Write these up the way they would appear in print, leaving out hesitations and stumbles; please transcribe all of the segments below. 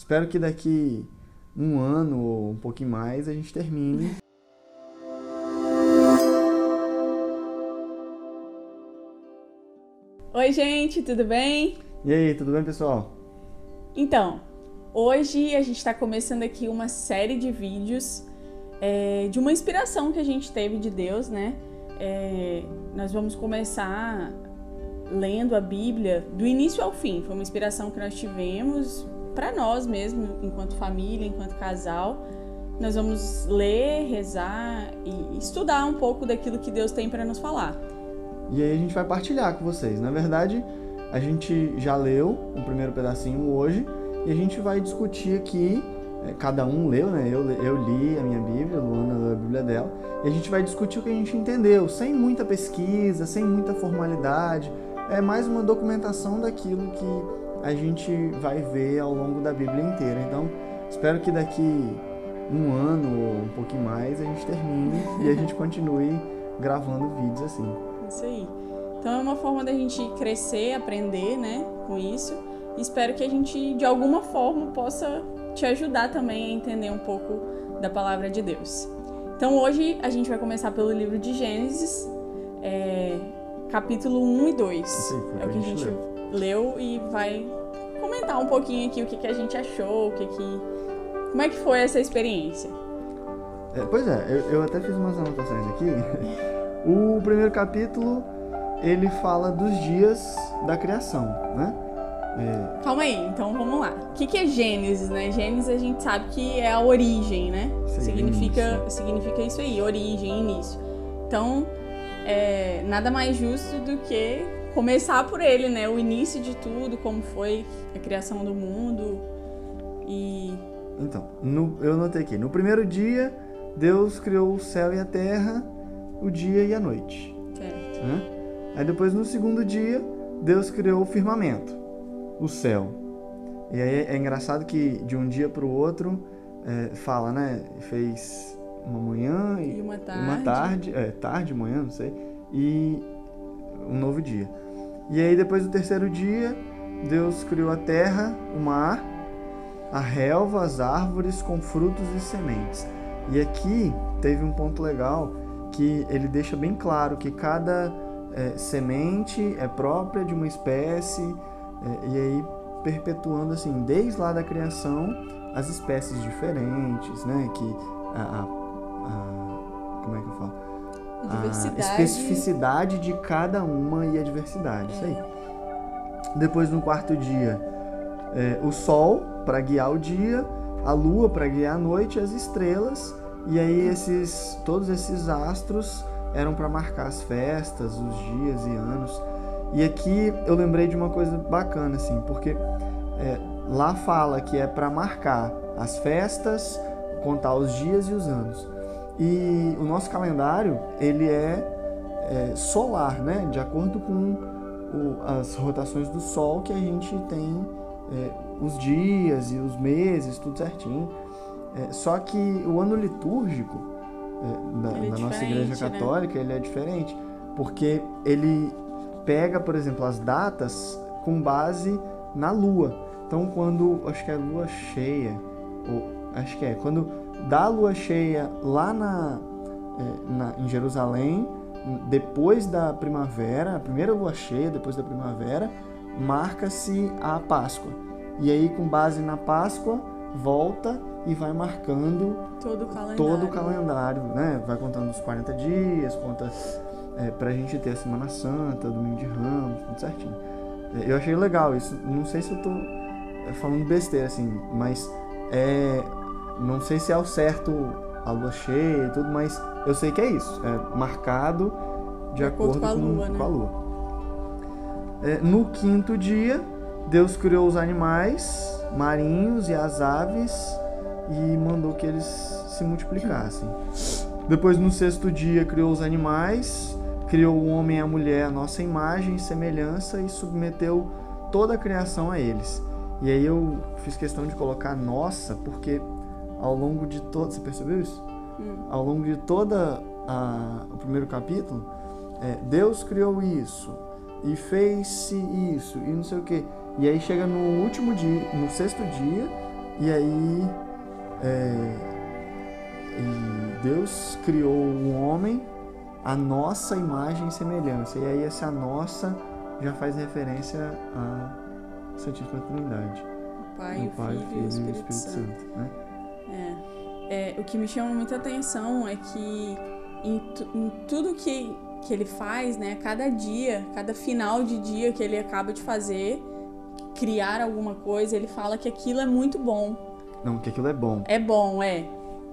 Espero que daqui um ano ou um pouquinho mais a gente termine. Oi, gente, tudo bem? E aí, tudo bem, pessoal? Então, hoje a gente está começando aqui uma série de vídeos de uma inspiração que a gente teve de Deus, né? Nós vamos começar lendo a Bíblia do início ao fim. Foi uma inspiração que nós tivemos para nós mesmos, enquanto família, enquanto casal. Nós vamos ler, rezar e estudar um pouco daquilo que Deus tem para nos falar. E aí a gente vai partilhar com vocês. Na verdade, a gente já leu o primeiro pedacinho hoje e a gente vai discutir aqui. Cada um leu, né? Eu li a minha Bíblia, a Luana leu a Bíblia dela, e a gente vai discutir o que a gente entendeu, sem muita pesquisa, sem muita formalidade. É mais uma documentação daquilo que a gente vai ver ao longo da Bíblia inteira. Então, espero que daqui um ano ou um pouquinho mais a gente termine e a gente continue gravando vídeos assim. Isso aí. Então é uma forma da gente crescer, aprender, né, com isso. E espero que a gente, de alguma forma, possa te ajudar também a entender um pouco da palavra de Deus. Então hoje a gente vai começar pelo livro de Gênesis, capítulo 1 e 2. Sim, é o que a gente leu e vai comentar um pouquinho aqui o que a gente achou, como é que foi essa experiência. Pois é, eu até fiz umas anotações aqui. O primeiro capítulo, ele fala dos dias da criação, né? Calma aí, então vamos lá. O que é Gênesis, né? Gênesis a gente sabe que é a origem, né? Significa isso aí, origem, início. Então, nada mais justo do que começar por ele, né? O início de tudo, como foi a criação do mundo. Então, eu notei aqui. No primeiro dia, Deus criou o céu e a terra, o dia e a noite. Certo. Né? Aí depois, no segundo dia, Deus criou o firmamento, o céu. E aí é engraçado que de um dia para o outro fala, né? Fez uma manhã e uma tarde, tarde, manhã, não sei, e um novo dia. E aí depois do terceiro dia, Deus criou a terra, o mar, a relva, as árvores com frutos e sementes. E aqui teve um ponto legal que ele deixa bem claro que cada semente é própria de uma espécie, e aí perpetuando assim, desde lá da criação, as espécies diferentes, né? Que como é que eu falo? Diversidade. A especificidade de cada uma e a diversidade, isso aí. Depois, no quarto dia, o sol para guiar o dia, a lua para guiar a noite, as estrelas, e aí todos esses astros eram para marcar as festas, os dias e anos. E aqui eu lembrei de uma coisa bacana, assim, porque lá fala que é para marcar as festas, contar os dias e os anos. E o nosso calendário, ele é solar, né? De acordo com as rotações do Sol, que a gente tem os dias e os meses, tudo certinho. Só que o ano litúrgico da nossa Igreja Católica, né? Ele é diferente, porque ele pega, por exemplo, as datas com base na Lua. Então, quando, acho que é Lua cheia, quando dá a Lua cheia lá em Jerusalém, depois da primavera, a primeira Lua cheia, depois da primavera, marca-se a Páscoa. E aí, com base na Páscoa, volta e vai marcando todo o calendário, né? Vai contando os 40 dias, conta pra gente ter a Semana Santa, Domingo de Ramos, tudo certinho. Eu achei legal isso. Não sei se eu tô falando besteira, assim, mas não sei se é ao certo a lua cheia e tudo, mas eu sei que é isso. É marcado de acordo com a Lua. Com a Lua. No quinto dia, Deus criou os animais marinhos e as aves e mandou que eles se multiplicassem. Depois, no sexto dia, criou os animais, criou o homem e a mulher à nossa imagem e semelhança e submeteu toda a criação a eles. E aí eu fiz questão de colocar nossa, porque ao longo de todo... Você percebeu isso? Ao longo de toda o primeiro capítulo, Deus criou isso e fez-se isso e não sei o quê. E aí chega no último dia, no sexto dia, E aí e Deus criou o homem à nossa imagem e semelhança. E aí essa nossa já faz referência à Santíssima Trindade. O Pai, o Filho e o Espírito Santo. Né? O que me chama muita atenção é que em tudo que ele faz, né, cada dia, cada final de dia que ele acaba de fazer, criar alguma coisa, ele fala que aquilo é muito bom. Não, que aquilo é bom. É bom,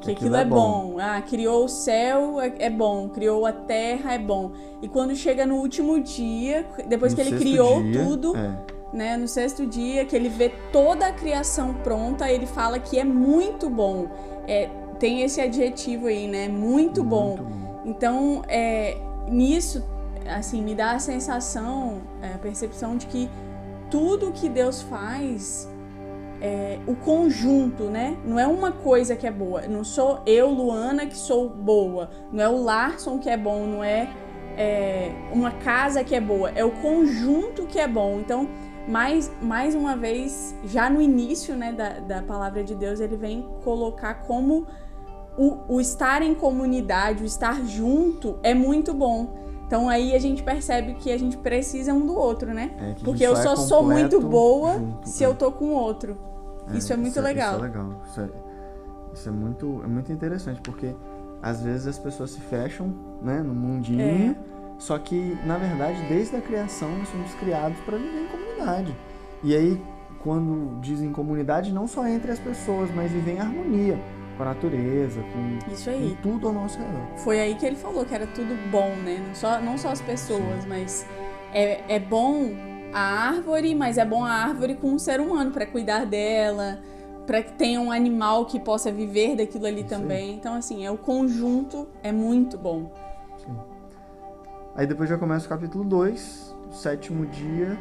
que aquilo é bom. Criou o céu, é bom. Criou a terra, é bom. E quando chega no último dia, depois que ele criou tudo, né, no sexto dia, que ele vê toda a criação pronta, ele fala que é muito bom. Tem esse adjetivo aí, né? Muito bom. Então, nisso, assim, me dá a sensação, a percepção de que tudo que Deus faz, o conjunto, né? Não é uma coisa que é boa. Não sou eu, Luana, que sou boa. Não é o Larson que é bom. Não é uma casa que é boa. É o conjunto que é bom. Então, mais uma vez, já no início, né, da palavra de Deus, ele vem colocar como o estar em comunidade, o estar junto é muito bom. Então aí a gente percebe que a gente precisa um do outro, né? Porque eu só sou muito boa se eu tô com o outro. Isso é muito legal. Isso é legal. Isso é muito interessante, porque às vezes as pessoas se fecham, né, no mundinho, só que, na verdade, desde a criação nós somos criados para viver em comunidade. E aí, quando dizem comunidade, não só entre as pessoas, mas viver em harmonia com a natureza, com tudo ao nosso redor. Foi aí que ele falou que era tudo bom, né? Não só as pessoas, mas é bom a árvore, mas é bom a árvore com um ser humano para cuidar dela, para que tenha um animal que possa viver daquilo ali também. Então, assim, o conjunto é muito bom. Sim. Aí depois já começa o capítulo 2, o sétimo dia,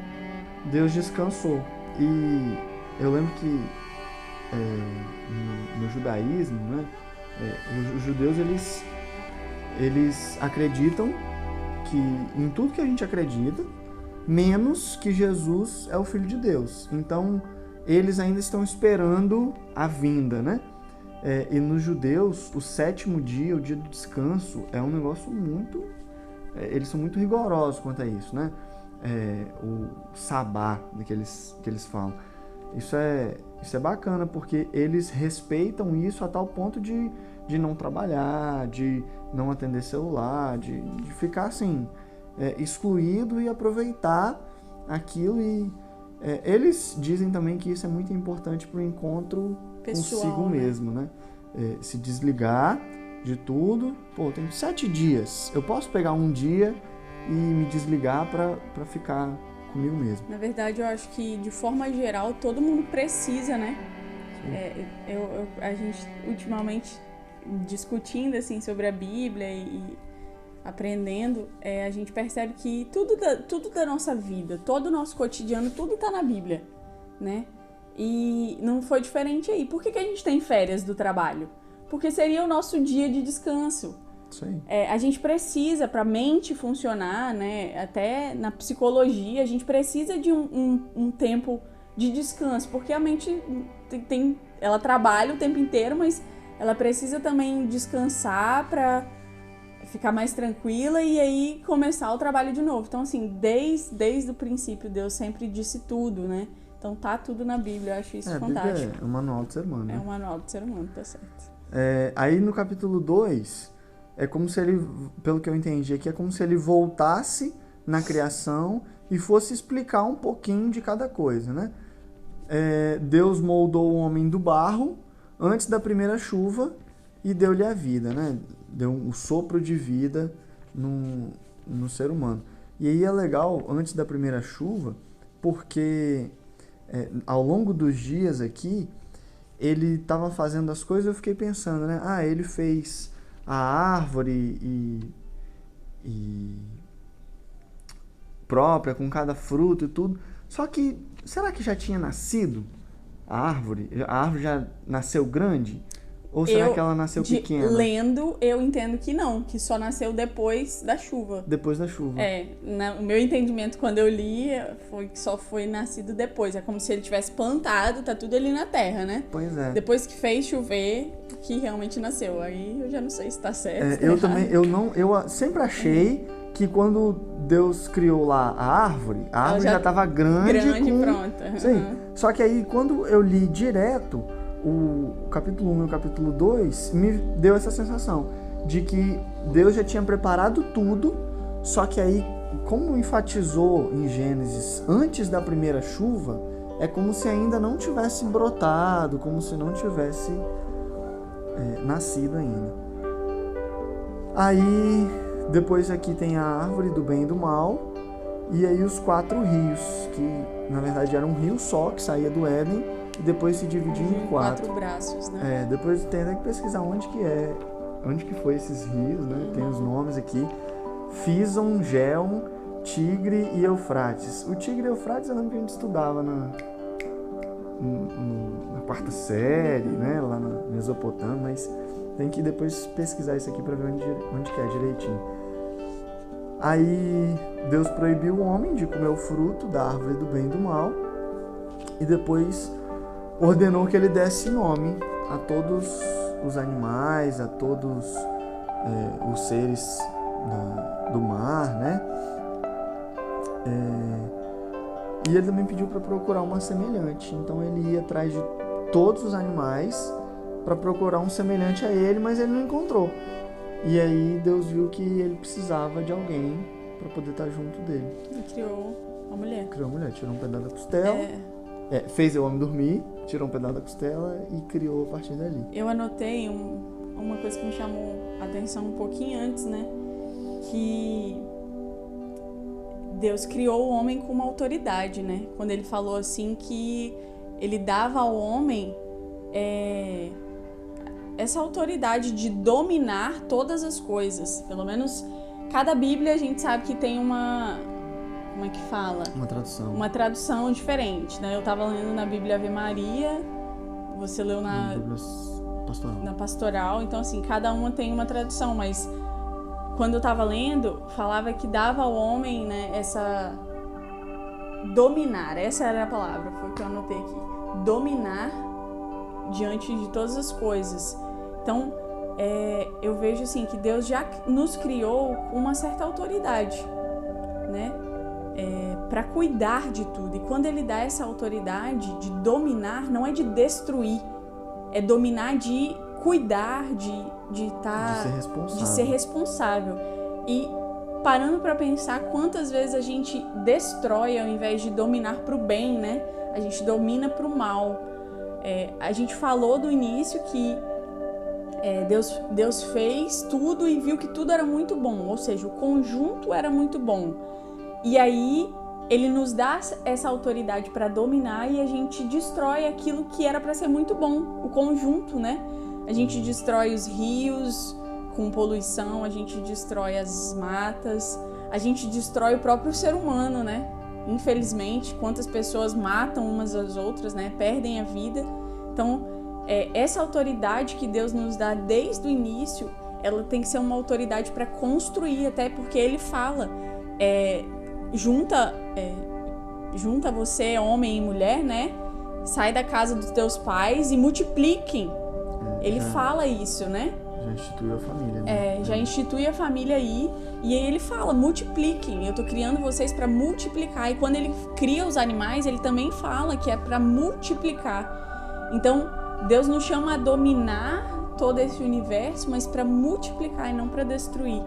Deus descansou. E eu lembro que no judaísmo, né, os judeus eles acreditam que em tudo que a gente acredita, menos que Jesus é o Filho de Deus. Então, eles ainda estão esperando a vinda, né? E nos judeus, o sétimo dia, o dia do descanso, é um negócio muito... eles são muito rigorosos quanto a isso, né? O sabá que eles falam. Isso é bacana, porque eles respeitam isso a tal ponto de não trabalhar, de não atender celular, de ficar assim, excluído e aproveitar aquilo. E eles dizem também que isso é muito importante para o encontro pessoal, consigo mesmo, né? Se desligar de tudo. Pô, tem 7 dias, eu posso pegar um dia e me desligar para ficar comigo mesmo. Na verdade, eu acho que, de forma geral, todo mundo precisa, né? A gente, ultimamente, discutindo, assim, sobre a Bíblia e aprendendo, a gente percebe que tudo da nossa vida, todo o nosso cotidiano, tudo tá na Bíblia, né? E não foi diferente aí. Por que a gente tem férias do trabalho? Porque seria o nosso dia de descanso. Sim. A gente precisa, para a mente funcionar, né, até na psicologia, a gente precisa de um tempo de descanso, porque a mente ela trabalha o tempo inteiro, mas ela precisa também descansar para ficar mais tranquila e aí começar o trabalho de novo. Então, assim, desde o princípio, Deus sempre disse tudo, né? Então tá tudo na Bíblia, eu acho isso fantástico. A Bíblia é o manual do ser humano, né? É o manual do ser humano, tá certo. Aí no capítulo 2, é como se ele, pelo que eu entendi aqui, é como se ele voltasse na criação e fosse explicar um pouquinho de cada coisa, né? Deus moldou o homem do barro antes da primeira chuva e deu-lhe a vida, né? Deu um sopro de vida no ser humano. E aí é legal, antes da primeira chuva, porque ao longo dos dias aqui, ele estava fazendo as coisas, eu fiquei pensando, né? Ele fez a árvore e própria, com cada fruto e tudo. Só que, será que já tinha nascido a árvore? A árvore já nasceu grande? Ou será que ela nasceu pequena? Lendo, eu entendo que não, que só nasceu depois da chuva. Depois da chuva. O meu entendimento quando eu li foi que só foi nascido depois. É como se ele tivesse plantado, tá tudo ali na terra, né? Pois é. Depois que fez chover, que realmente nasceu. Aí eu já não sei se tá certo. Eu também, eu sempre achei que quando Deus criou lá a árvore já estava grande e pronta. Sim. Só que aí quando eu li direto o capítulo 1 e o capítulo 2, me deu essa sensação de que Deus já tinha preparado tudo, só que aí, como enfatizou em Gênesis antes da primeira chuva, é como se ainda não tivesse brotado, como se não tivesse nascido ainda. Aí depois aqui tem a árvore do bem e do mal, e aí os 4 rios, que na verdade era um rio só que saía do Éden e depois se dividia em 4. 4 braços, né? Depois tem até que pesquisar onde que foi esses rios, né? Tem os nomes aqui: Fison, Gélon, Tigre e Eufrates. O Tigre e Eufrates eu lembro que a gente estudava na 4ª série, né? Lá na Mesopotâmia, mas tem que depois pesquisar isso aqui para ver onde que é direitinho. Aí Deus proibiu o homem de comer o fruto da árvore do bem e do mal e depois ordenou que ele desse nome a todos os animais, a todos os seres do mar, né? E ele também pediu para procurar uma semelhante. Então ele ia atrás de todos os animais para procurar um semelhante a ele, mas ele não encontrou. E aí Deus viu que ele precisava de alguém para poder estar junto dele. E criou a mulher. Tirou um pedaço da costela. Fez o homem dormir, tirou um pedaço da costela e criou a partir dali. Eu anotei uma coisa que me chamou a atenção um pouquinho antes, né? Que Deus criou o homem com uma autoridade, né? Quando ele falou assim que ele dava ao homem essa autoridade de dominar todas as coisas. Pelo menos cada Bíblia a gente sabe que tem uma... Como é que fala? Uma tradução diferente, né? Eu tava lendo na Bíblia Ave Maria, você leu na Pastoral. Então, assim, cada uma tem uma tradução, mas quando eu tava lendo, falava que dava ao homem, né, essa... Dominar, essa era a palavra, foi o que eu anotei aqui. Dominar diante de todas as coisas. Então, eu vejo, assim, que Deus já nos criou com uma certa autoridade, né? Para cuidar de tudo. E quando ele dá essa autoridade de dominar, não é de destruir, é dominar de cuidar, de ser responsável. E parando para pensar quantas vezes a gente destrói ao invés de dominar para o bem, né? A gente domina para o mal. A gente falou do início que Deus fez tudo e viu que tudo era muito bom, ou seja, o conjunto era muito bom. E aí ele nos dá essa autoridade para dominar e a gente destrói aquilo que era para ser muito bom, o conjunto, né? A gente destrói os rios com poluição, a gente destrói as matas, a gente destrói o próprio ser humano, né? Infelizmente, quantas pessoas matam umas às outras, né? Perdem a vida. Então, essa autoridade que Deus nos dá desde o início, ela tem que ser uma autoridade para construir, até porque ele fala... Junta você, homem e mulher, né? Sai da casa dos teus pais e multipliquem. Ele fala isso, né? Já instituiu a família, né? Já institui a família aí. E aí ele fala, multipliquem. Eu tô criando vocês para multiplicar. E quando ele cria os animais, ele também fala que é para multiplicar. Então, Deus nos chama a dominar todo esse universo, mas para multiplicar e não para destruir.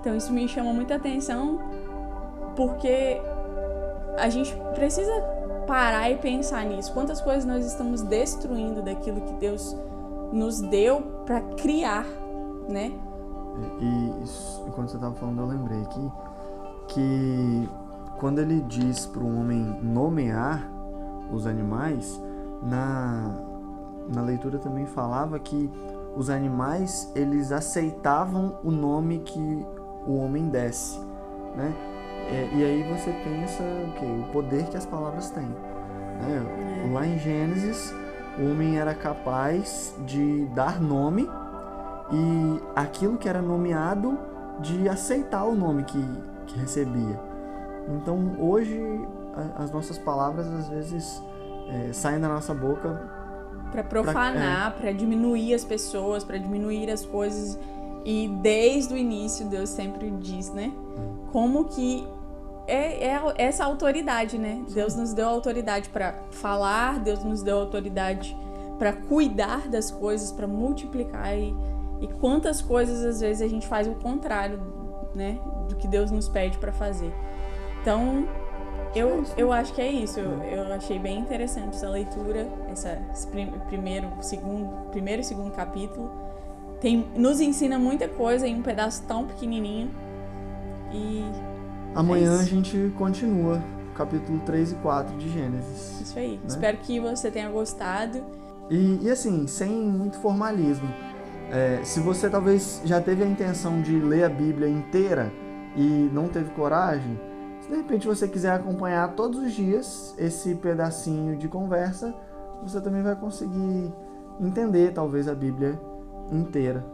Então, isso me chama muita atenção, porque a gente precisa parar e pensar nisso. Quantas coisas nós estamos destruindo daquilo que Deus nos deu para criar, né? E quando você estava falando, eu lembrei aqui que quando ele diz para o homem nomear os animais, na leitura também falava que os animais, eles aceitavam o nome que o homem desse, né? E aí você pensa o poder que as palavras têm, né? Lá em Gênesis, o homem era capaz de dar nome e aquilo que era nomeado de aceitar o nome que recebia. Então hoje as nossas palavras às vezes saem da nossa boca para profanar, para diminuir as pessoas, para diminuir as coisas. E desde o início Deus sempre diz, né? Como que é essa autoridade, né? Deus nos deu autoridade para falar, Deus nos deu autoridade para cuidar das coisas, para multiplicar e quantas coisas às vezes a gente faz o contrário, né? Do que Deus nos pede para fazer. Então eu acho que é isso. Eu achei bem interessante essa leitura, esse primeiro e segundo capítulo. Nos ensina muita coisa em um pedaço tão pequenininho. E amanhã a gente continua capítulo 3 e 4 de Gênesis. Isso aí. Né? Espero que você tenha gostado. E assim, sem muito formalismo. Se você talvez já teve a intenção de ler a Bíblia inteira e não teve coragem, se de repente você quiser acompanhar todos os dias esse pedacinho de conversa, você também vai conseguir entender talvez a Bíblia inteira.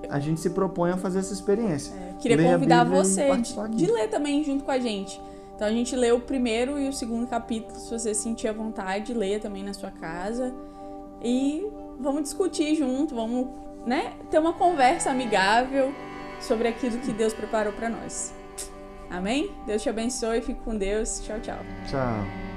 A gente se propõe a fazer essa experiência. Queria convidar você de ler também junto com a gente. Então a gente lê o primeiro e o segundo capítulo, se você sentir a vontade, leia também na sua casa. E vamos discutir junto, vamos, né, ter uma conversa amigável sobre aquilo que Deus preparou para nós. Amém? Deus te abençoe, fique com Deus. Tchau, tchau. Tchau.